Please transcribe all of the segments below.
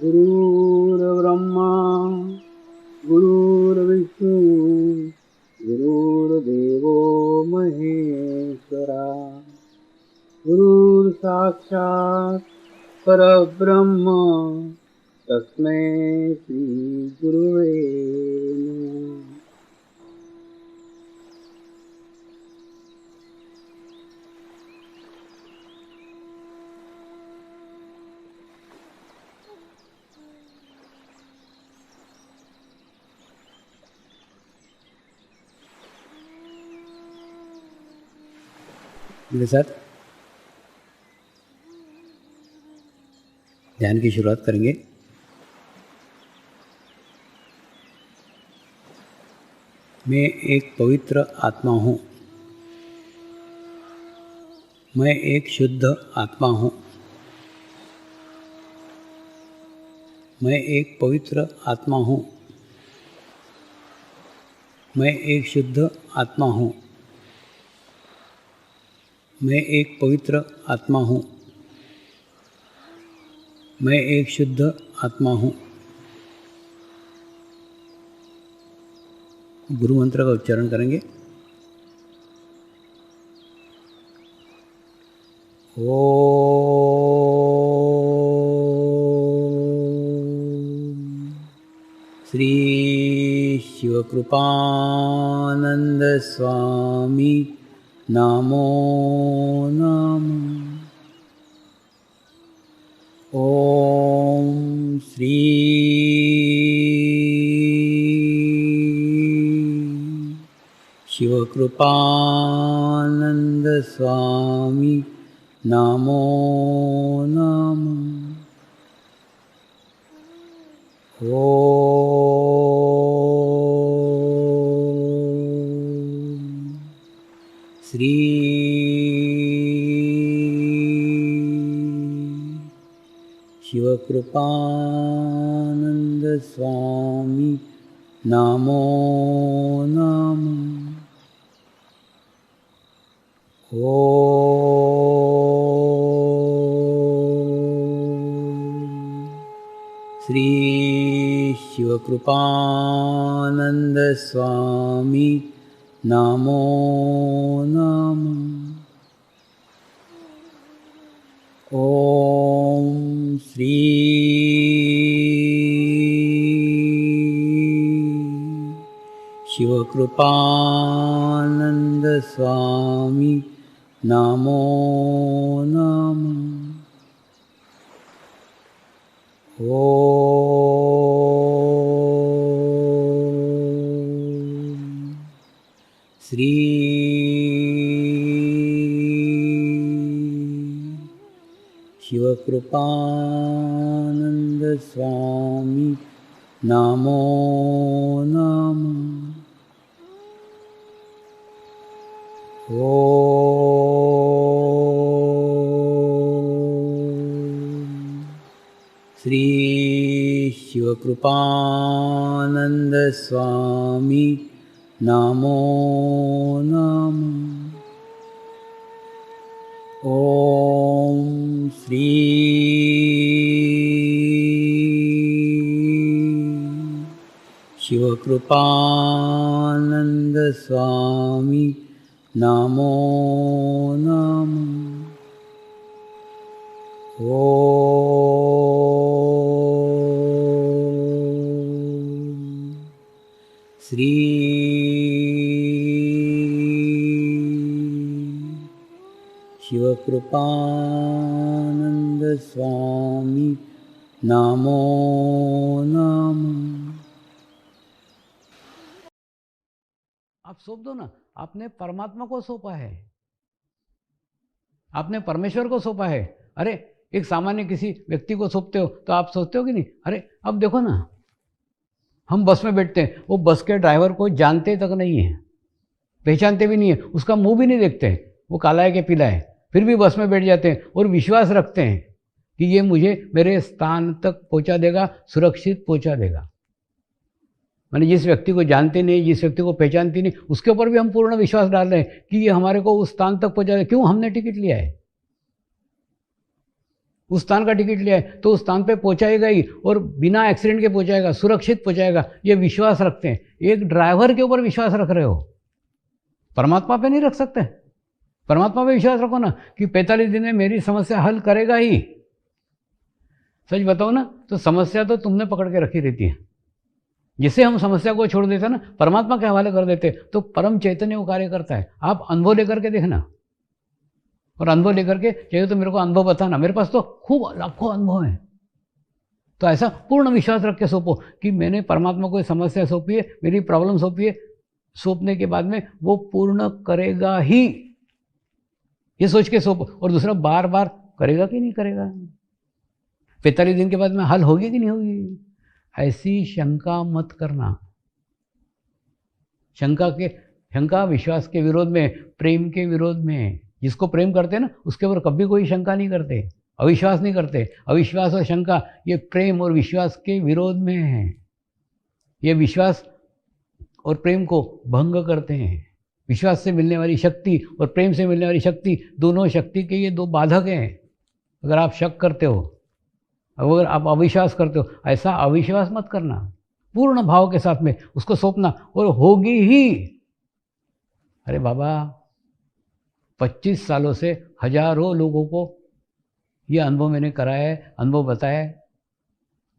गुरुर्ब्रह्मा गुरुर्विष्णु गुरुर्देवो महेश्वरा गुरुर्साक्षात् परब्रह्म तस्मै श्री गुरुवे नमः। मेरे साथ ध्यान की शुरुआत करेंगे। मैं एक पवित्र आत्मा हूँ। मैं एक शुद्ध आत्मा हूँ। मैं एक पवित्र आत्मा हूँ। मैं एक शुद्ध आत्मा हूँ। मैं एक पवित्र आत्मा हूँ। मैं एक शुद्ध आत्मा हूँ। गुरु मंत्र का उच्चारण करेंगे। ओम श्री शिवकृपानंद स्वामी नमो नमः। ओम श्री शिवकृपानंद स्वामी नमो नमः। ओम श्री शिवकृपानंद स्वामी नमो नमः। ओम श्री शिवकृपानंद स्वामी नमो नमः। ओम श्री शिवकृपानंद स्वामी नमो नमः। ओम श्री शिवकृपानंद स्वामी नमो नमः। ओम श्री शिवकृपानंद स्वामी नमो नमः। ओम श्री शिवकृपानंद स्वामी नमो नमः। ओम श्री शिवकृपानंद स्वामी नमो नमः। आप सौंप दो ना। आपने परमात्मा को सौंपा है, आपने परमेश्वर को सौंपा है। अरे एक सामान्य किसी व्यक्ति को सौंपते हो तो आप सोचते हो कि नहीं, अरे अब देखो ना, हम बस में बैठते हैं, वो बस के ड्राइवर को जानते तक नहीं है, पहचानते भी नहीं है, उसका मुंह भी नहीं देखते हैं, वो काला है कि पीला है, फिर भी बस में बैठ जाते हैं और विश्वास रखते हैं कि ये मुझे मेरे स्थान तक पहुंचा देगा, सुरक्षित पहुंचा देगा। माने जिस व्यक्ति को जानते नहीं, जिस व्यक्ति को पहचानते नहीं, उसके ऊपर भी हम पूर्ण विश्वास डाल रहे हैं कि ये हमारे को उस स्थान तक पहुंचा देगा। क्यों? हमने टिकट लिया है। उस स्थान का टिकट लिया है तो उस स्थान पे पहुंचाएगा ही, और बिना एक्सीडेंट के पहुंचाएगा, सुरक्षित पहुंचाएगा, ये विश्वास रखते हैं। एक ड्राइवर के ऊपर विश्वास रख रहे हो, परमात्मा पे नहीं रख सकते। परमात्मा पे विश्वास रखो ना कि 45 दिन में मेरी समस्या हल करेगा ही। सच बताओ ना तो समस्या तो तुमने पकड़ के रखी रहती है। जिसे हम समस्या को छोड़ देते हैं ना, परमात्मा के हवाले कर देते, तो परम चैतन्य वो कार्य करता है। आप अनुभव लेकर के देखना, और अनुभव लेकर के चाहिए तो मेरे को अनुभव बताना। मेरे पास तो खूब लाखों अनुभव हैं। तो ऐसा पूर्ण विश्वास रख के सौंपो कि मैंने परमात्मा को समस्या सौंपी है, मेरी प्रॉब्लम सौंपी है, सौंपने के बाद में वो पूर्ण करेगा ही, ये सोच के सौंपो। और दूसरा, बार बार करेगा कि नहीं करेगा, 45 दिन के बाद में हल होगी कि नहीं होगी, ऐसी शंका मत करना। शंका विश्वास के विरोध में, प्रेम के विरोध में। जिसको प्रेम करते हैं ना, उसके ऊपर कभी कोई शंका नहीं करते, अविश्वास नहीं करते। अविश्वास और शंका ये प्रेम और विश्वास के विरोध में है। ये विश्वास और प्रेम को भंग करते हैं। विश्वास से मिलने वाली शक्ति और प्रेम से मिलने वाली शक्ति, दोनों शक्ति के ये दो बाधक हैं। अगर आप शक करते हो, अगर आप अविश्वास करते हो, ऐसा अविश्वास मत करना। पूर्ण भाव के साथ में उसको सौंपना, और होगी ही। अरे बाबा, 25 सालों से हजारों लोगों को ये अनुभव मैंने कराया है, अनुभव बताया है,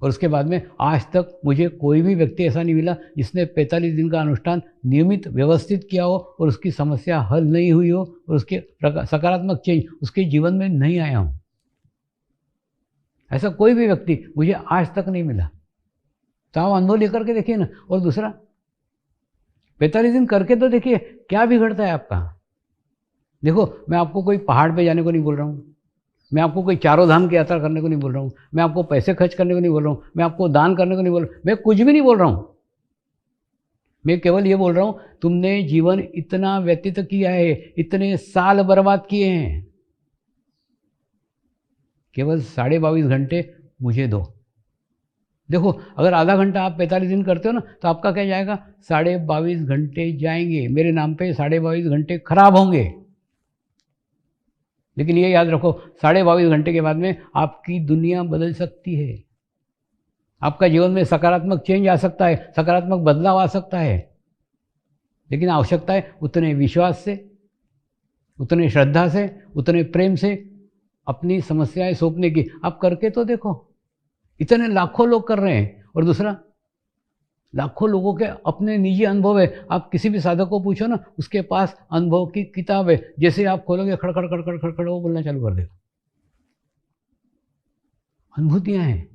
और उसके बाद में आज तक मुझे कोई भी व्यक्ति ऐसा नहीं मिला जिसने 45 दिन का अनुष्ठान नियमित व्यवस्थित किया हो और उसकी समस्या हल नहीं हुई हो, और उसके सकारात्मक चेंज उसके जीवन में नहीं आया हो। ऐसा कोई भी व्यक्ति मुझे आज तक नहीं मिला। तो आप अनुभव लेकर के देखिए ना। और दूसरा, 45 दिन करके तो देखिए क्या बिगड़ता है आपका। देखो, मैं आपको कोई पहाड़ पे जाने को नहीं बोल रहा हूँ, मैं आपको कोई चारों धाम की यात्रा करने को नहीं बोल रहा हूँ, मैं आपको पैसे खर्च करने को नहीं बोल रहा हूँ, मैं आपको दान करने को नहीं बोल रहा हूँ, मैं कुछ भी नहीं बोल रहा हूँ। मैं केवल ये बोल रहा हूँ, तुमने जीवन इतना व्यतीत किया है, इतने साल बर्बाद किए हैं, केवल 22.5 घंटे मुझे दो। देखो, अगर आधा घंटा आप 45 दिन करते हो ना, तो आपका क्या जाएगा, 22.5 घंटे जाएंगे। मेरे नाम पे 22.5 घंटे खराब होंगे। लेकिन ये याद रखो, 22.5 घंटे के बाद में आपकी दुनिया बदल सकती है। आपका जीवन में सकारात्मक चेंज आ सकता है, सकारात्मक बदलाव आ सकता है। लेकिन आवश्यकता है उतने विश्वास से, उतने श्रद्धा से, उतने प्रेम से अपनी समस्याएं सौंपने की। आप करके तो देखो, इतने लाखों लोग कर रहे हैं। और दूसरा, लाखों लोगों के अपने निजी अनुभव है। आप किसी भी साधक को पूछो ना, उसके पास अनुभव की किताब है। जैसे आप खोलोगे, खड़खड़ खड़खड़ खड़खड़ वो बोलना चालू कर देगा। अनुभूतियां हैं,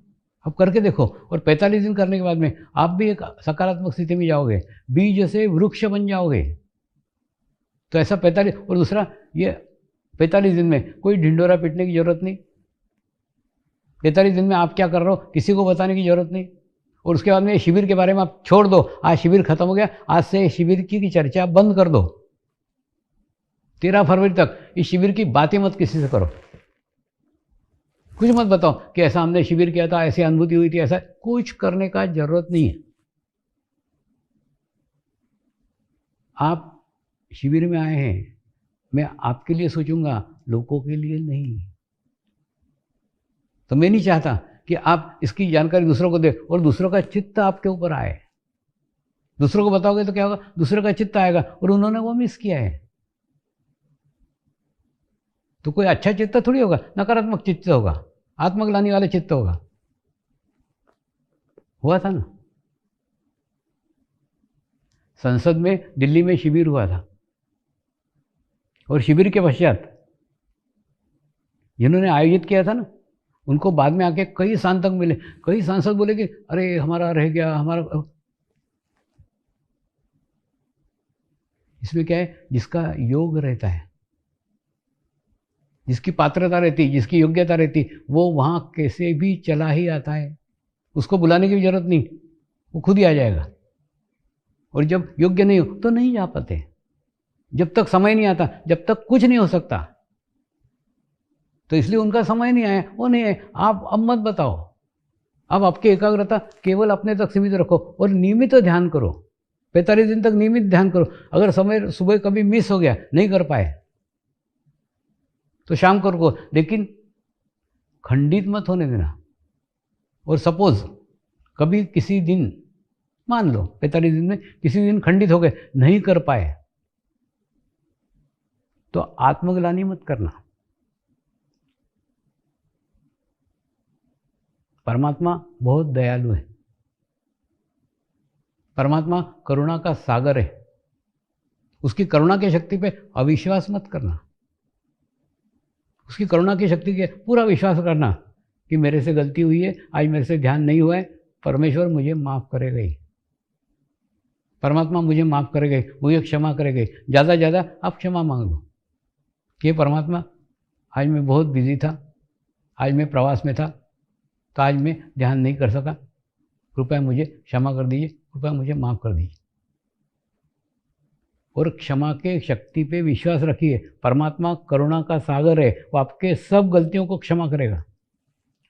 आप करके देखो। और 45 दिन करने के बाद में आप भी एक सकारात्मक स्थिति में जाओगे, बीज से वृक्ष बन जाओगे। तो ऐसा 45। और दूसरा, ये 45 दिन में कोई ढिंडोरा पीटने की जरूरत नहीं। 45 दिन में आप क्या कर रहे हो किसी को बताने की जरूरत नहीं। और उसके बाद में शिविर के बारे में आप छोड़ दो। आज शिविर खत्म हो गया, आज से शिविर की चर्चा बंद कर दो। 13 फरवरी तक इस शिविर की बातें मत किसी से करो। कुछ मत बताओ कि ऐसा हमने शिविर किया था, ऐसी अनुभूति हुई थी, ऐसा कुछ करने का जरूरत नहीं है। आप शिविर में आए हैं, मैं आपके लिए सोचूंगा, लोगों के लिए नहीं। तो मैं नहीं चाहता कि आप इसकी जानकारी दूसरों को दें और दूसरों का चित्त आपके ऊपर आए। दूसरों को बताओगे तो क्या होगा, दूसरों का चित्त आएगा और उन्होंने वो मिस किया है। तो कोई अच्छा चित्त थोड़ी होगा, नकारात्मक चित्त होगा, आत्मग्लानि वाला चित्त होगा। हुआ था ना, संसद में दिल्ली में शिविर हुआ था, और शिविर के पश्चात जिन्होंने आयोजित किया था ना, उनको बाद में आके कई सांसद मिले। कई सांसद बोले कि अरे हमारा रह गया, हमारा। इसमें क्या है, जिसका योग रहता है, जिसकी पात्रता रहती, जिसकी योग्यता रहती, वो वहाँ कैसे भी चला ही आता है। उसको बुलाने की भी जरूरत नहीं, वो खुद ही आ जाएगा। और जब योग्य नहीं हो तो नहीं जा पाते। जब तक समय नहीं आता, जब तक कुछ नहीं हो सकता। तो इसलिए उनका समय नहीं आया, वो नहीं है। आप अब मत बताओ, अब आपकी एकाग्रता केवल अपने तक सीमित रखो और नियमित ध्यान करो। 45 दिन तक नियमित ध्यान करो। अगर समय सुबह कभी मिस हो गया, नहीं कर पाए, तो शाम को, लेकिन खंडित मत होने देना। और सपोज कभी किसी दिन, मान लो 45 दिन में किसी दिन खंडित हो गए, नहीं कर पाए, तो आत्मग्लानि मत करना। परमात्मा बहुत दयालु है, परमात्मा करुणा का सागर है। उसकी करुणा की शक्ति पे अविश्वास मत करना, उसकी करुणा की शक्ति के पूरा विश्वास करना कि मेरे से गलती हुई है, आज मेरे से ध्यान नहीं हुआ है, परमेश्वर मुझे माफ़ करेगा ही, परमात्मा मुझे माफ़ करेगा ही, मुझे क्षमा करेगा ही। ज़्यादा ज़्यादा आप क्षमा मांग लो कि परमात्मा आज मैं बहुत बिजी था, आज मैं प्रवास में था, तो आज मैं ध्यान नहीं कर सका, कृपया मुझे क्षमा कर दीजिए, कृपया मुझे माफ़ कर दीजिए। और क्षमा के शक्ति पे विश्वास रखिए। परमात्मा करुणा का सागर है, वो आपके सब गलतियों को क्षमा करेगा।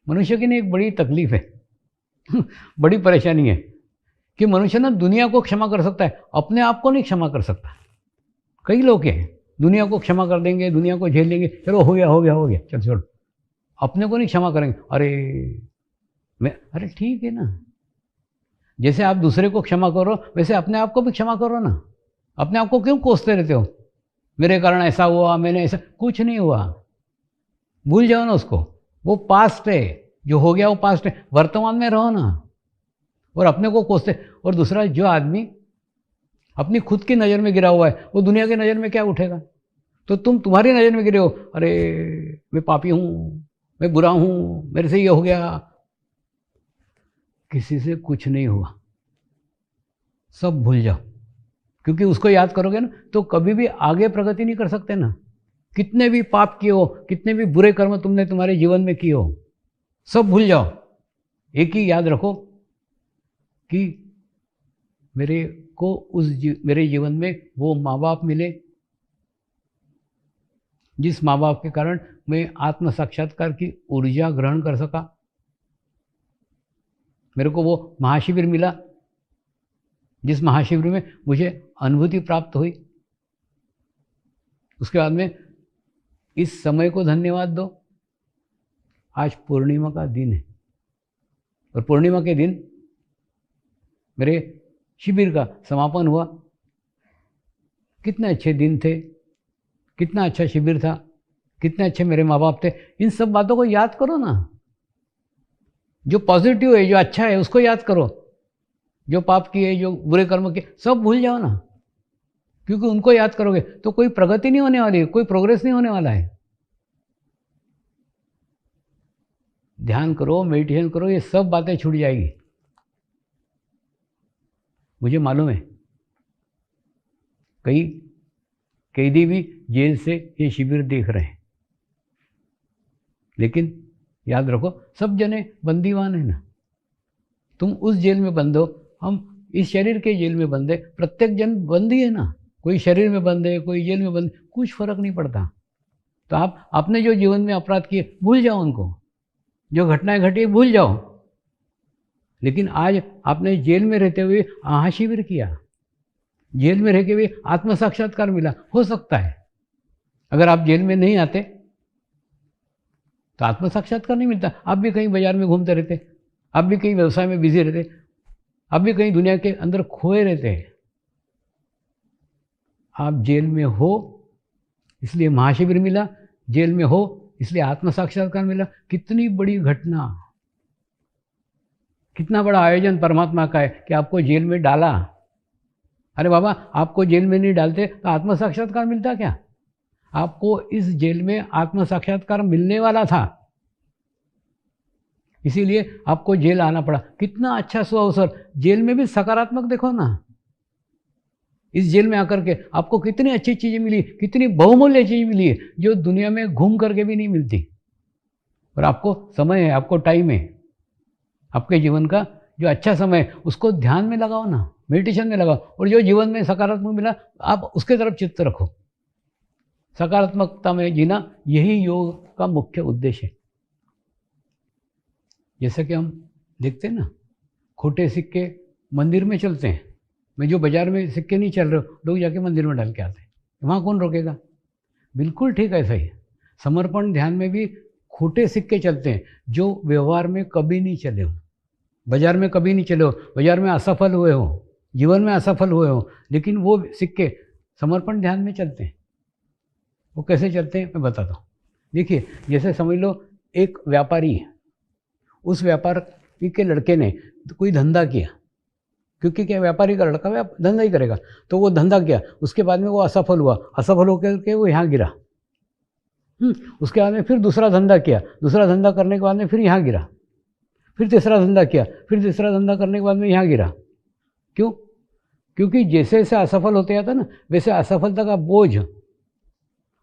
मनुष्य की ना एक बड़ी तकलीफ है बड़ी परेशानी है कि मनुष्य ना दुनिया को क्षमा कर सकता है, अपने आप को नहीं क्षमा कर सकता। कई लोग हैं दुनिया को क्षमा कर देंगे, दुनिया को झेल लेंगे, चलो हो गया हो गया हो गया, चल छोड़, अपने को नहीं क्षमा करेंगे। अरे ठीक है ना, जैसे आप दूसरे को क्षमा करो वैसे अपने आप को भी क्षमा करो ना। अपने आप को क्यों कोसते रहते हो, मेरे कारण ऐसा हुआ, मैंने ऐसा, कुछ नहीं हुआ, भूल जाओ ना उसको, वो पास्ट है, जो हो गया वो पास्ट है, वर्तमान में रहो ना। और अपने को कोसते, और दूसरा जो आदमी अपनी खुद की नज़र में गिरा हुआ है वो दुनिया की नज़र में क्या उठेगा। तो तुम तुम्हारी नज़र में गिरे हो, अरे मैं पापी हूँ, मैं बुरा हूँ, मेरे से ये हो गया। किसी से कुछ नहीं हुआ, सब भूल जाओ, क्योंकि उसको याद करोगे ना तो कभी भी आगे प्रगति नहीं कर सकते ना। कितने भी पाप किए हो, कितने भी बुरे कर्म तुमने तुम्हारे जीवन में किए हो, सब भूल जाओ। एक ही याद रखो कि मेरे को मेरे जीवन में वो माँ बाप मिले जिस माँ बाप के कारण मैं आत्म साक्षात्कार की ऊर्जा ग्रहण कर सका। मेरे को वो महाशिविर मिला जिस महाशिविर में मुझे अनुभूति प्राप्त हुई। उसके बाद में इस समय को धन्यवाद दो। आज पूर्णिमा का दिन है और पूर्णिमा के दिन मेरे शिविर का समापन हुआ। कितने अच्छे दिन थे, कितना अच्छा शिविर था, कितने अच्छे मेरे माँ बाप थे। इन सब बातों को याद करो ना। जो पॉजिटिव है, जो अच्छा है, उसको याद करो। जो पाप किए, जो बुरे कर्म किए, सब भूल जाओ ना, क्योंकि उनको याद करोगे तो कोई प्रगति नहीं होने वाली है, कोई प्रोग्रेस नहीं होने वाला है। ध्यान करो, मेडिटेशन करो, ये सब बातें छूट जाएगी। मुझे मालूम है कई कैदी भी जेल से ये शिविर देख रहे हैं, लेकिन याद रखो सब जने बंदीवान है ना। तुम उस जेल में बंद हो, हम इस शरीर के जेल में बंद है। प्रत्येक जन बंदी है ना, कोई शरीर में बंद है, कोई जेल में बंद, कुछ फर्क नहीं पड़ता। तो आप अपने जो जीवन में अपराध किए भूल जाओ, उनको जो घटनाएं घटी भूल जाओ। लेकिन आज आपने जेल में रहते हुए महाशिविर किया, जेल में रह के भी आत्म साक्षात्कार मिला। हो सकता है अगर आप जेल में नहीं आते तो आत्म साक्षात्कार नहीं मिलता। आप भी कहीं बाजार में घूमते रहते, आप भी कहीं व्यवसाय में बिजी रहते, आप भी कहीं दुनिया के अंदर खोए रहते हैं। आप जेल में हो इसलिए महाशिविर मिला, जेल में हो इसलिए आत्म साक्षात्कार मिला। कितनी बड़ी घटना, कितना बड़ा आयोजन परमात्मा का है कि आपको जेल में डाला। अरे बाबा, आपको जेल में नहीं डालते तो आत्म साक्षात्कार मिलता क्या? आपको इस जेल में आत्म साक्षात्कार मिलने वाला था, इसीलिए आपको जेल आना पड़ा। कितना अच्छा सुअवसर। जेल में भी सकारात्मक देखो ना। इस जेल में आकर के आपको कितनी अच्छी चीज़ें मिली, कितनी बहुमूल्य चीज़ मिली है जो दुनिया में घूम करके भी नहीं मिलती। और आपको समय है, आपको टाइम है, आपके जीवन का जो अच्छा समय है उसको ध्यान में लगाओ ना, मेडिटेशन में लगाओ। और जो जीवन में सकारात्मक मिला आप उसके तरफ चित्त रखो। सकारात्मकता में जीना यही योग का मुख्य उद्देश्य है। जैसे कि हम देखते हैं ना, खोटे सिक्के मंदिर में चलते हैं। मैं जो बाजार में सिक्के नहीं चल रहे, लोग जाके मंदिर में डाल के आते हैं, वहाँ कौन रोकेगा? बिल्कुल ठीक ऐसा ही है। समर्पण ध्यान में भी खोटे सिक्के चलते हैं जो व्यवहार में कभी नहीं चले हो, बाजार में कभी नहीं चले हो, बाजार में असफल हुए हो, जीवन में असफल हुए हो, लेकिन वो सिक्के समर्पण ध्यान में चलते हैं। वो कैसे चलते हैं मैं बताता हूँ। देखिए, जैसे समझ लो एक व्यापारी है, उस व्यापारी के लड़के ने कोई धंधा किया, क्योंकि क्या व्यापारी का लड़का धंधा ही करेगा, तो वो धंधा किया, उसके बाद में वो असफल हुआ, असफल होकर के वो यहाँ गिरा। उसके बाद में फिर दूसरा धंधा किया, दूसरा धंधा करने के बाद में फिर यहाँ गिरा, फिर तीसरा धंधा किया, फिर तीसरा धंधा करने के बाद में यहाँ गिरा। क्यों? क्योंकि जैसे जैसे असफल होते जाता ना, वैसे असफलता का बोझ,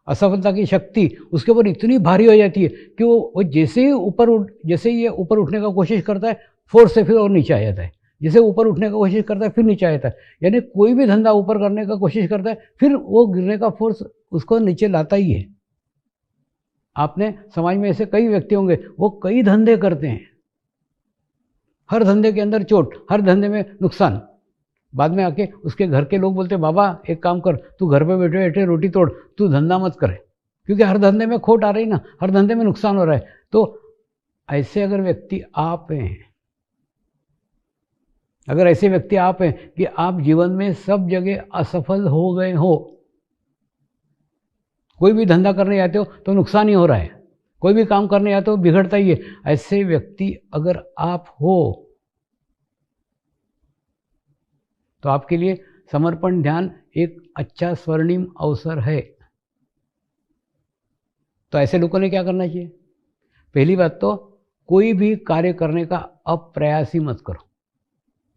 असफलता की शक्ति उसके ऊपर इतनी भारी हो जाती है कि वो जैसे ही ऊपर उठने का कोशिश करता है, फोर्स से फिर और नीचे आ जाता है। जैसे ऊपर उठने का कोशिश करता है फिर नीचे आ जाता है। यानी कोई भी धंधा ऊपर करने का कोशिश करता है, फिर वो गिरने का फोर्स उसको नीचे लाता ही है। आपने समाज में ऐसे कई व्यक्ति होंगे, वो कई धंधे करते हैं, हर धंधे के अंदर चोट, हर धंधे में नुकसान। बाद में आके उसके घर के लोग बोलते, बाबा एक काम कर, तू घर पे बैठे बैठे रोटी तोड़, तू धंधा मत करे, क्योंकि हर धंधे में खोट आ रही ना, हर धंधे में नुकसान हो रहा है। तो ऐसे अगर व्यक्ति आप हैं, अगर ऐसे व्यक्ति आप हैं कि आप जीवन में सब जगह असफल हो गए हो, कोई भी धंधा करने जाते हो तो नुकसान ही हो रहा है, कोई भी काम करने जाते हो बिगड़ता ही है, ऐसे व्यक्ति अगर आप हो तो आपके लिए समर्पण ध्यान एक अच्छा स्वर्णिम अवसर है। तो ऐसे लोगों ने क्या करना चाहिए? पहली बात तो कोई भी कार्य करने का अप्रयास ही मत करो,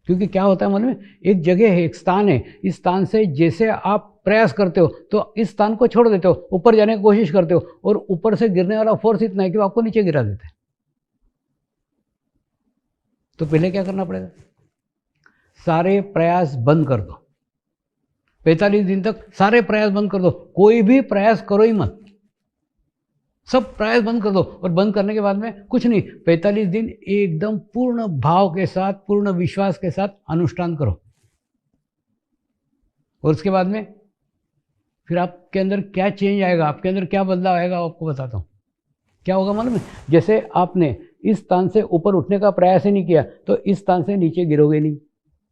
क्योंकि क्या होता है मन में, एक जगह है, एक स्थान है, इस स्थान से जैसे आप प्रयास करते हो तो इस स्थान को छोड़ देते हो, ऊपर जाने की कोशिश करते हो, और ऊपर से गिरने वाला फोर्स इतना है कि वो आपको नीचे गिरा देता है। तो पहले क्या करना पड़ेगा? सारे प्रयास बंद कर दो, 45 दिन तक सारे प्रयास बंद कर दो, कोई भी प्रयास करो ही मत, सब प्रयास बंद कर दो। और बंद करने के बाद में कुछ नहीं, 45 दिन एकदम पूर्ण भाव के साथ, पूर्ण विश्वास के साथ अनुष्ठान करो। और उसके बाद में फिर आपके अंदर क्या चेंज आएगा, आपके अंदर क्या बदलाव आएगा, आपको बताता हूँ। क्या होगा मालूम है? जैसे आपने इस स्थान से ऊपर उठने का प्रयास ही नहीं किया तो इस स्थान से नीचे गिरोगे नहीं,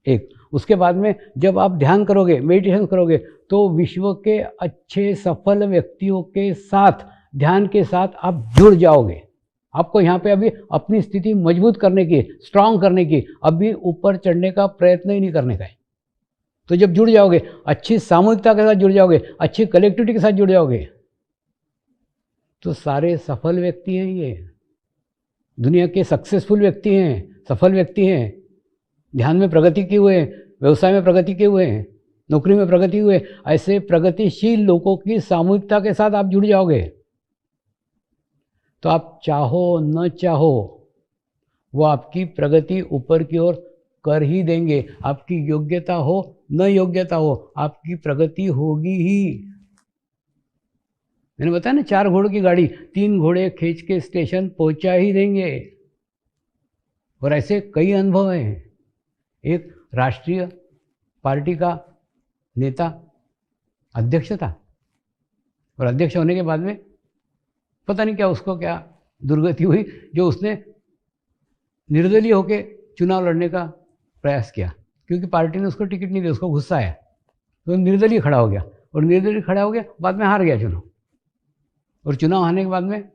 एक। उसके बाद में जब आप ध्यान करोगे, मेडिटेशन करोगे, तो विश्व के अच्छे सफल व्यक्तियों के साथ, ध्यान के साथ आप जुड़ जाओगे। आपको यहाँ पे अभी अपनी स्थिति मजबूत करने की, स्ट्रांग करने की, अभी ऊपर चढ़ने का प्रयत्न ही नहीं करने का है। तो जब जुड़ जाओगे, अच्छी सामूहिकता के साथ जुड़ जाओगे, अच्छी कलेक्टिविटी के साथ जुड़ जाओगे, तो सारे सफल व्यक्ति हैं, ये दुनिया के सक्सेसफुल व्यक्ति हैं, सफल व्यक्ति हैं, ध्यान में प्रगति किए हुए हैं, व्यवसाय में प्रगति किए हुए हैं, नौकरी में प्रगति हुए, ऐसे प्रगतिशील लोगों की सामूहिकता के साथ आप जुड़ जाओगे। तो आप चाहो न चाहो, वो आपकी प्रगति ऊपर की ओर कर ही देंगे। आपकी योग्यता हो न योग्यता हो, आपकी प्रगति होगी ही। मैंने बताया ना, 4 घोड़ों की गाड़ी, 3 घोड़े खींच के स्टेशन पहुंचा ही देंगे। और ऐसे कई अनुभव हैं। एक राष्ट्रीय पार्टी का नेता अध्यक्ष था, और अध्यक्ष होने के बाद में पता नहीं क्या उसको क्या दुर्गति हुई, जो उसने निर्दलीय होकर चुनाव लड़ने का प्रयास किया, क्योंकि पार्टी ने उसको टिकट नहीं दी, उसको गुस्सा आया, तो निर्दलीय खड़ा हो गया, और निर्दलीय खड़ा हो गया, बाद में हार गया चुनाव। और चुनाव हारने के बाद में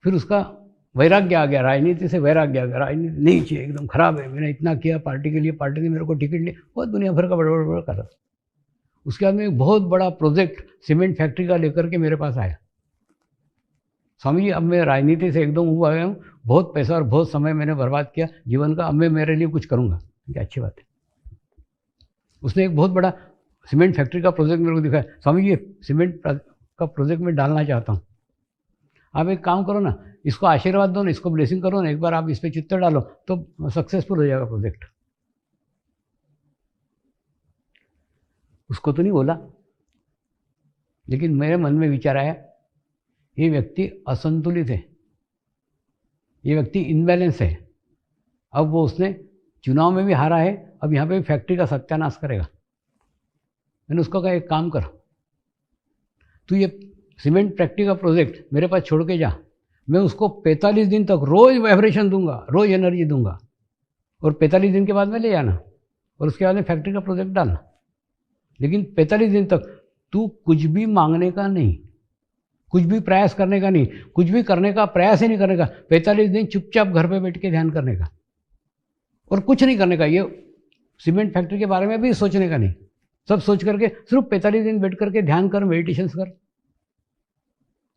फिर उसका वैराग्य आ गया, राजनीति से वैराग्य आ गया, राजनीति नहीं चाहिए, एकदम खराब है, मैंने इतना किया पार्टी के लिए, पार्टी ने मेरे को टिकट नहीं, बहुत दुनिया भर का बड़ा कर रहा। उसके बाद में एक बहुत बड़ा प्रोजेक्ट सीमेंट फैक्ट्री का लेकर के मेरे पास आया। स्वामी जी, अब मैं राजनीति से एकदम ऊब आया हूँ, बहुत पैसा और बहुत समय मैंने बर्बाद किया जीवन का, अब मैं मेरे लिए कुछ करूँगा। क्या अच्छी बात है। उसने एक बहुत बड़ा सीमेंट फैक्ट्री का प्रोजेक्ट मेरे को दिखाया। स्वामी जी, सीमेंट का प्रोजेक्ट में डालना चाहता हूँ, आप एक काम करो ना, इसको आशीर्वाद दो ना, इसको ब्लेसिंग करो ना, एक बार आप इस पर चित्त डालो तो सक्सेसफुल हो जाएगा प्रोजेक्ट। उसको तो नहीं बोला, लेकिन मेरे मन में विचार आया, ये व्यक्ति असंतुलित है, ये व्यक्ति इनबैलेंस है। अब वो उसने चुनाव में भी हारा है, अब यहाँ पे फैक्ट्री का सत्यानाश करेगा। मैंने उसको कहा, एक काम कर, तू ये सीमेंट फैक्ट्री का प्रोजेक्ट मेरे पास छोड़ के जा, मैं उसको 45 दिन तक रोज वाइब्रेशन दूंगा, रोज एनर्जी दूंगा, और 45 दिन के बाद में ले जाना, और उसके बाद में फैक्ट्री का प्रोजेक्ट डालना। लेकिन 45 दिन तक तू कुछ भी मांगने का नहीं, कुछ भी प्रयास करने का नहीं, कुछ भी करने का प्रयास ही नहीं करने का। 45 दिन चुपचाप घर पे बैठ के ध्यान करने का, और कुछ नहीं करने का। ये सीमेंट फैक्ट्री के बारे में भी सोचने का नहीं, सब सोच करके सिर्फ 45 दिन बैठ करके ध्यान कर, मेडिटेशन कर,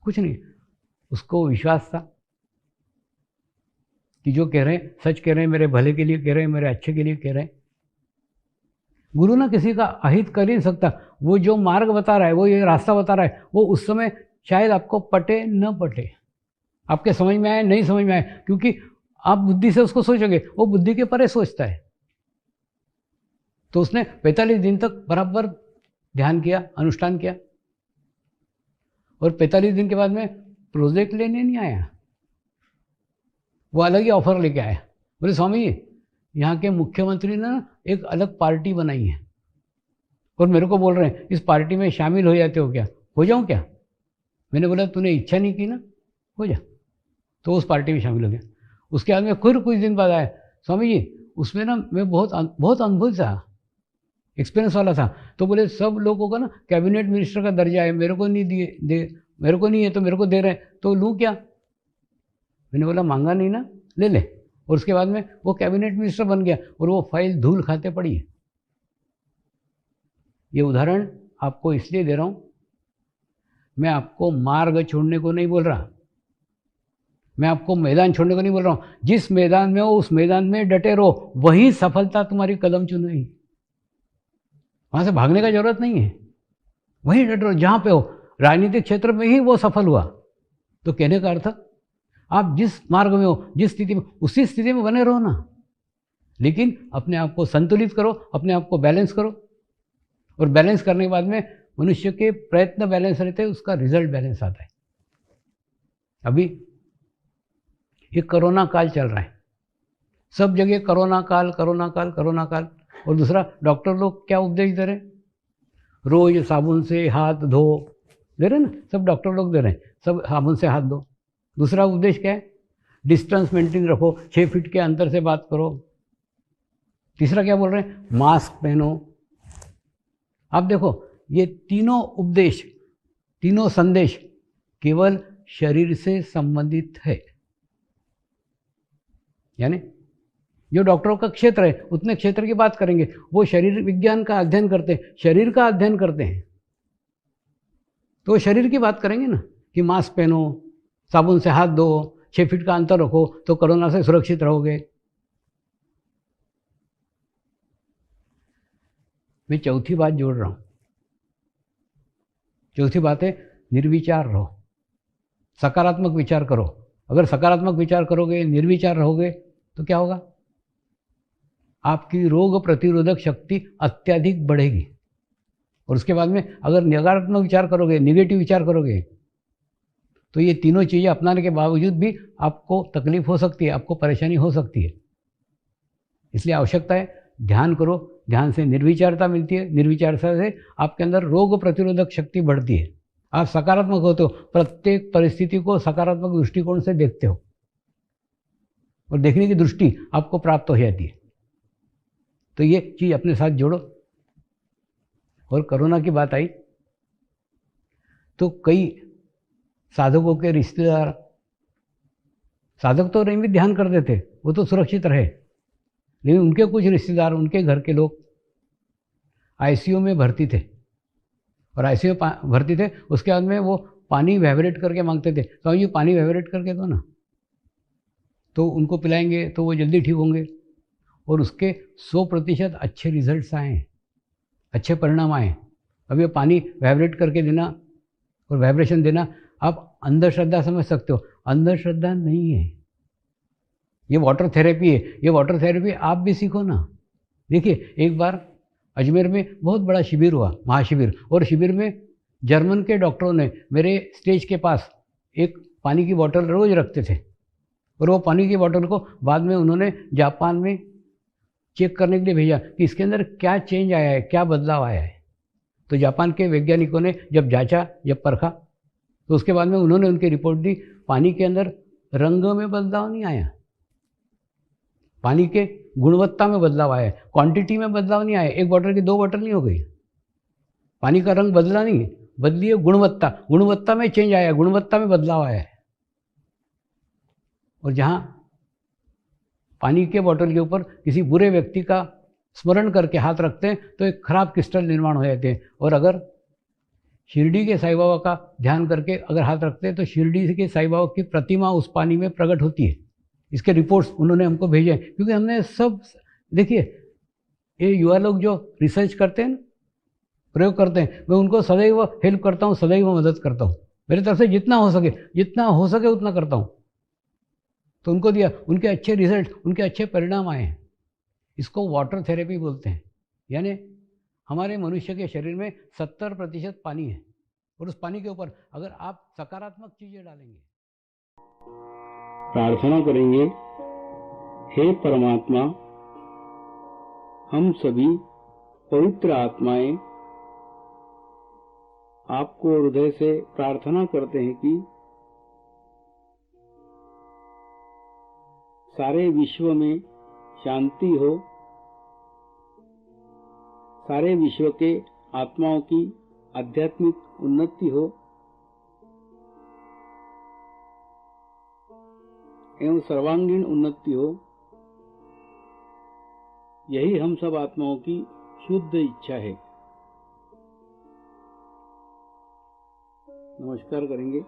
कुछ नहीं। उसको विश्वास था कि जो कह रहे हैं सच कह रहे हैं, मेरे भले के लिए कह रहे हैं, मेरे अच्छे के लिए कह रहे हैं। गुरु ना किसी का अहित कर ही नहीं सकता। वो जो मार्ग बता रहा है, वो ये रास्ता बता रहा है, वो उस समय शायद आपको पटे न पटे, आपके समझ में आए नहीं समझ में आए, क्योंकि आप बुद्धि से उसको सोचोगे, वो बुद्धि के परे सोचता है। तो उसने 45 दिन तक बराबर ध्यान किया, अनुष्ठान किया, और 45 दिन के बाद में प्रोजेक्ट लेने नहीं आया, वो अलग ही ऑफर लेके आया। बोले स्वामी जी, यहाँ के मुख्यमंत्री ने ना एक अलग पार्टी बनाई है, और मेरे को बोल रहे हैं इस पार्टी में शामिल हो जाते हो क्या? हो जाऊँ क्या? मैंने बोला तूने इच्छा नहीं की ना, हो जा। तो उस पार्टी में शामिल हो गया। उसके बाद में फिर कुछ दिन बाद आया, स्वामी जी उसमें ना मैं बहुत अनुभव था, एक्सपीरियंस वाला था। तो बोले सब लोगों का ना कैबिनेट मिनिस्टर का दर्जा है, मेरे को नहीं दिए, मेरे को नहीं है तो मेरे को दे रहे हैं, तो लूँ क्या? मैंने बोला मांगा नहीं ना, ले ले। और उसके बाद में वो कैबिनेट मिनिस्टर बन गया, और वो फाइल धूल खाते पड़ी है। ये उदाहरण आपको इसलिए दे रहा हूँ, मैं आपको मार्ग छोड़ने को नहीं बोल रहा, मैं आपको मैदान छोड़ने को नहीं बोल रहा हूँ। जिस मैदान में हो उस मैदान में डटे रहो, वही सफलता तुम्हारी कदम चुनेगी। वहाँ से भागने का जरूरत नहीं है, वहीं डटे रहो जहाँ पे हो। राजनीतिक क्षेत्र में ही वो सफल हुआ। तो कहने का अर्थ, आप जिस मार्ग में हो, जिस स्थिति में, उसी स्थिति में बने रहो ना, लेकिन अपने आप को संतुलित करो, अपने आप को बैलेंस करो। और बैलेंस करने के बाद में मनुष्य के प्रयत्न बैलेंस रहते हैं, उसका रिजल्ट बैलेंस आता है। अभी ये कोरोना काल चल रहा है, सब जगह कोरोना काल, कोरोना काल, कोरोना काल। और दूसरा, डॉक्टर लोग क्या उपदेश दे रहे हैं? रोज साबुन से हाथ धो, दे रहे हैं ना, सब डॉक्टर लोग दे रहे हैं, सब साबुन से हाथ धो। दूसरा उपदेश क्या है? डिस्टेंस मेंटेन रखो, 6 फीट के अंतर से बात करो। तीसरा क्या बोल रहे हैं? मास्क पहनो। आप देखो, ये तीनों उपदेश, तीनों संदेश केवल शरीर से संबंधित है। यानी जो डॉक्टरों का क्षेत्र है, उतने क्षेत्र की बात करेंगे। वो शरीर विज्ञान का अध्ययन करते हैं, शरीर का अध्ययन करते हैं, तो शरीर की बात करेंगे ना, कि मास्क पहनो, साबुन से हाथ धो, 6 फीट का अंतर रखो, तो कोरोना से सुरक्षित रहोगे। मैं चौथी बात जोड़ रहा हूं। चौथी बात है, निर्विचार रहो, सकारात्मक विचार करो। अगर सकारात्मक विचार करोगे, निर्विचार रहोगे, तो क्या होगा? आपकी रोग प्रतिरोधक शक्ति अत्यधिक बढ़ेगी। और उसके बाद में अगर नकारात्मक विचार करोगे, निगेटिव विचार करोगे, तो ये तीनों चीज़ें अपनाने के बावजूद भी आपको तकलीफ हो सकती है, आपको परेशानी हो सकती है। इसलिए आवश्यकता है ध्यान करो, ध्यान से निर्विचारता मिलती है, निर्विचारता से आपके अंदर रोग प्रतिरोधक शक्ति बढ़ती है। आप सकारात्मक होते हो, प्रत्येक परिस्थिति को सकारात्मक दृष्टिकोण से देखते हो, और देखने की दृष्टि आपको प्राप्त हो जाती है। तो ये चीज़ अपने साथ जोड़ो। और कोरोना की बात आई तो कई साधकों के रिश्तेदार, साधक तो नहीं भी ध्यान करते थे, वो तो सुरक्षित रहे, लेकिन उनके कुछ रिश्तेदार, उनके घर के लोग आईसीयू में भर्ती थे। और आईसीयू भर्ती थे, उसके बाद में वो पानी वाइब्रेट करके मांगते थे, तो ये पानी वाइब्रेट करके दो ना, तो उनको पिलाएंगे तो वो जल्दी ठीक होंगे। और उसके 100% अच्छे रिजल्ट्स आए, अच्छे परिणाम आए। अब ये पानी वाइब्रेट करके देना और वाइब्रेशन देना, आप अंधश्रद्धा समझ सकते हो, अंधश्रद्धा नहीं है, ये वाटर थेरेपी है। ये वाटर थेरेपी आप भी सीखो ना। देखिए, एक बार अजमेर में बहुत बड़ा शिविर हुआ, महाशिविर, और शिविर में जर्मन के डॉक्टरों ने मेरे स्टेज के पास एक पानी की बोतल रोज रखते थे, और वो पानी की बोतल को बाद में उन्होंने जापान में चेक करने के लिए भेजा कि इसके अंदर क्या चेंज आया है, क्या बदलाव आया है। तो जापान के वैज्ञानिकों ने जब जांचा, जब परखा, तो उसके बाद में उन्होंने उनकी रिपोर्ट दी, पानी के अंदर रंग में बदलाव नहीं आया, पानी के गुणवत्ता में बदलाव आया, क्वांटिटी में बदलाव नहीं आया, 1 बॉटल की 2 बॉटल नहीं हो गई, पानी का रंग बदला नहीं, बदली है गुणवत्ता, गुणवत्ता में चेंज आया, गुणवत्ता में बदलाव आया है। और जहाँ पानी के बोतल के ऊपर किसी बुरे व्यक्ति का स्मरण करके हाथ रखते हैं तो एक खराब क्रिस्टल निर्माण हो जाते हैं, और अगर शिरडी के साईं बाबा का ध्यान करके अगर हाथ रखते हैं तो शिरडी के साईं बाबा की प्रतिमा उस पानी में प्रकट होती है। इसके रिपोर्ट्स उन्होंने हमको भेजे हैं, क्योंकि हमने सब, देखिए ये युवा लोग जो रिसर्च करते हैं, प्रयोग करते हैं, मैं उनको सदैव हेल्प करता हूँ, सदैव मदद करता हूँ, मेरी तरफ से जितना हो सके उतना करता हूँ। तो उनको दिया, उनके अच्छे रिजल्ट, उनके अच्छे परिणाम आए हैं। इसको वाटर थेरेपी बोलते हैं, यानी हमारे मनुष्य के शरीर में 70% पानी है, और उस पानी के ऊपर अगर आप सकारात्मक चीज़ें डालेंगे। प्रार्थना करेंगे, हे परमात्मा, हम सभी पवित्र आत्माएं आपको हृदय से प्रार्थना करते हैं कि सारे विश्व में शांति हो, सारे विश्व के आत्माओं की आध्यात्मिक उन्नति हो एवं सर्वांगीण उन्नति हो। यही हम सब आत्माओं की शुद्ध इच्छा है। नमस्कार करेंगे।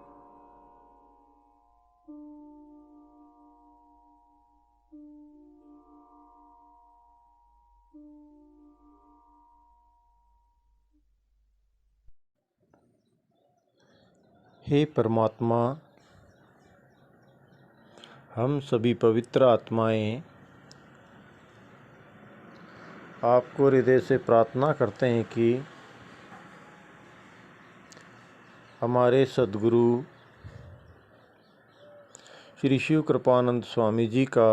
हे परमात्मा, हम सभी पवित्र आत्माएं आपको हृदय से प्रार्थना करते हैं कि हमारे सद्गुरु श्री शिव कृपानंद स्वामी जी का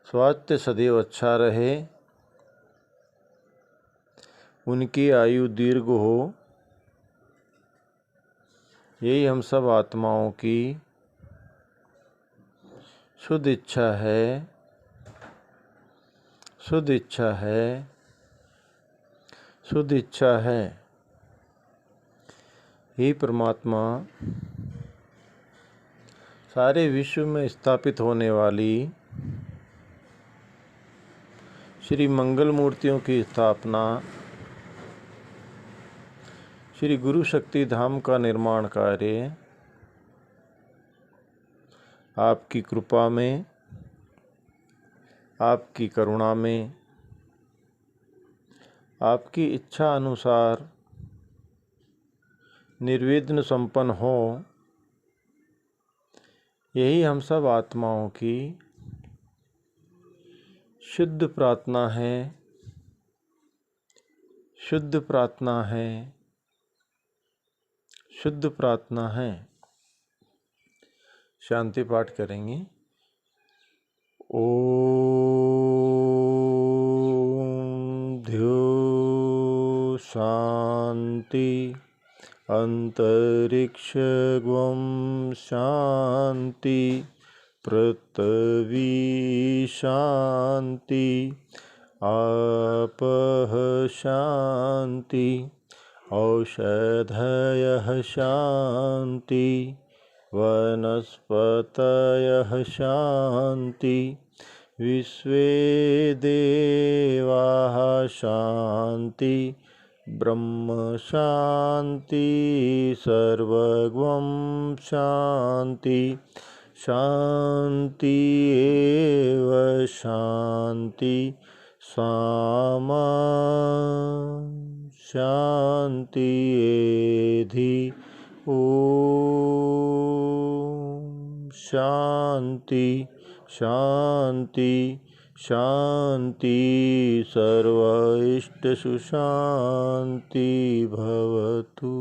स्वास्थ्य सदैव अच्छा रहे, उनकी आयु दीर्घ हो, यही हम सब आत्माओं की शुद्ध इच्छा है, शुद्ध इच्छा है, शुद्ध इच्छा है। हे परमात्मा, सारे विश्व में स्थापित होने वाली श्री मंगल मूर्तियों की स्थापना, श्री गुरु शक्ति धाम का निर्माण कार्य आपकी कृपा में, आपकी करुणा में, आपकी इच्छा अनुसार निर्विघ्न संपन्न हो, यही हम सब आत्माओं की शुद्ध प्रार्थना है, शुद्ध प्रार्थना है, शुद्ध प्रार्थना है। शांति पाठ करेंगे। ओम ध्यो शांति अंतरिक्ष ग्वं शांति पृथ्वी शांति आपः शांति औषधयः शांति वनस्पतयः शांति विश्वे देवाः शांति ब्रह्म शांति सर्वगं शांति शांति एव शांति सामा शांति एधि ओम शांति शांति शांति सर्व इष्ट सुशांति भवतु।